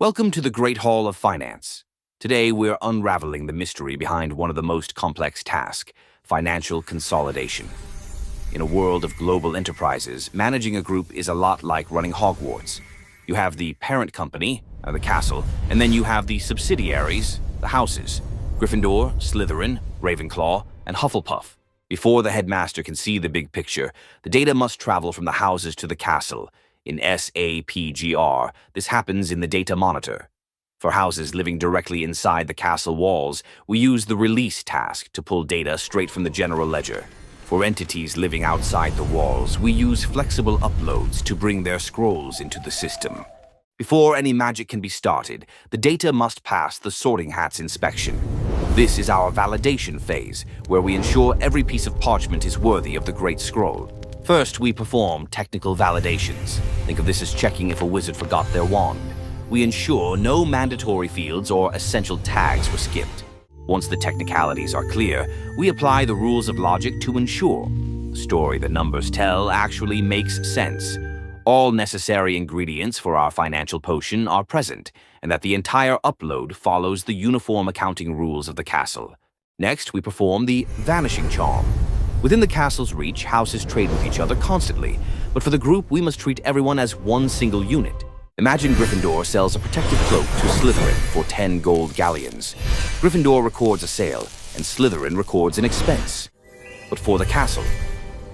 Welcome to the Great Hall of Finance. Today, we're unraveling the mystery behind one of the most complex tasks, financial consolidation. In a world of global enterprises, managing a group is a lot like running Hogwarts. You have the parent company, the castle, and then you have the subsidiaries, the houses, Gryffindor, Slytherin, Ravenclaw, and Hufflepuff. Before the headmaster can see the big picture, the data must travel from the houses to the castle. In SAP, this happens in the data monitor. For houses living directly inside the castle walls, we use the release task to pull data straight from the general ledger. For entities living outside the walls, we use flexible uploads to bring their scrolls into the system. Before any magic can be started, the data must pass the sorting hat's inspection. This is our validation phase, where we ensure every piece of parchment is worthy of the Great Scroll. First, we perform technical validations. Think of this as checking if a wizard forgot their wand. We ensure no mandatory fields or essential tags were skipped. Once the technicalities are clear, we apply the rules of logic to ensure the story the numbers tell actually makes sense. All necessary ingredients for our financial potion are present, and that the entire upload follows the uniform accounting rules of the castle. Next, we perform the vanishing charm. Within the castle's reach, houses trade with each other constantly, but for the group, we must treat everyone as one single unit. Imagine Gryffindor sells a protective cloak to Slytherin for 10 gold galleons. Gryffindor records a sale, and Slytherin records an expense. But for the castle,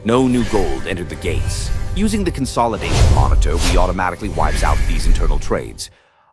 no new gold entered the gates. Using the consolidation monitor, we automatically wipes out these internal trades.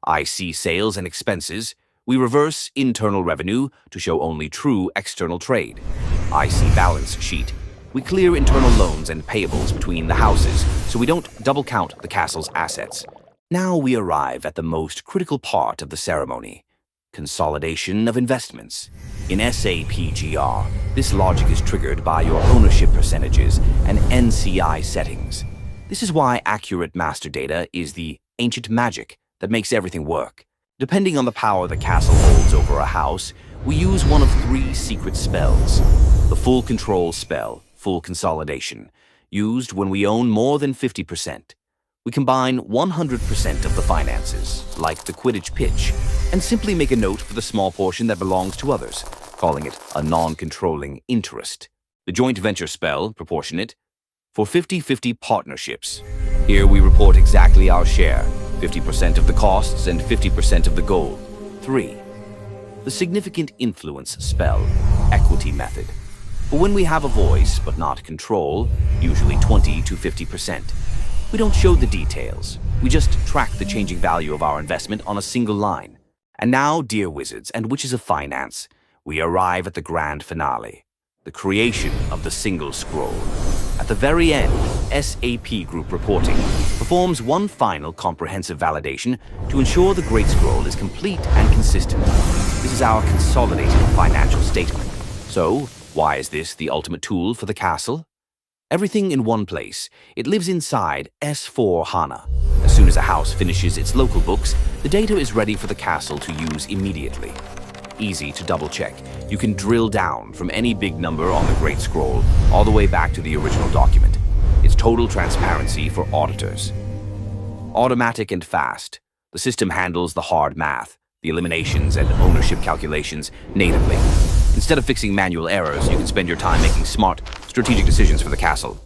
IC sales and expenses. We reverse internal revenue to show only true external trade. IC balance sheet. We clear internal loans and payables between the houses so we don't double count the castle's assets. Now we arrive at the most critical part of the ceremony, consolidation of investments. In SAP GR, this logic is triggered by your ownership percentages and NCI settings. This is why accurate master data is the ancient magic that makes everything work. Depending on the power the castle holds over a house, we use one of 3 secret spells. The full control spell, full consolidation, used when we own more than 50%. We combine 100% of the finances, like the Quidditch pitch, and simply make a note for the small portion that belongs to others, calling it a non-controlling interest. The joint venture spell, proportionate, for 50-50 partnerships. Here we report exactly our share, 50% of the costs and 50% of the gold. 3. The significant influence spell, equity method. For when we have a voice but not control, usually 20 to 50%. We don't show the details. We just track the changing value of our investment on a single line. And now, dear wizards and witches of finance, we arrive at the grand finale, the creation of the single scroll. At the very end, SAP Group Reporting performs one final comprehensive validation to ensure the Great Scroll is complete and consistent. This is our consolidated financial statement. So, why is this the ultimate tool for the castle? Everything in one place. It lives inside S/4HANA. As soon as a house finishes its local books, the data is ready for the castle to use immediately. Easy to double-check. You can drill down from any big number on the Great Scroll all the way back to the original document. It's total transparency for auditors. Automatic and fast. The system handles the hard math, the eliminations and ownership calculations natively. Instead of fixing manual errors, you can spend your time making smart, strategic decisions for the castle.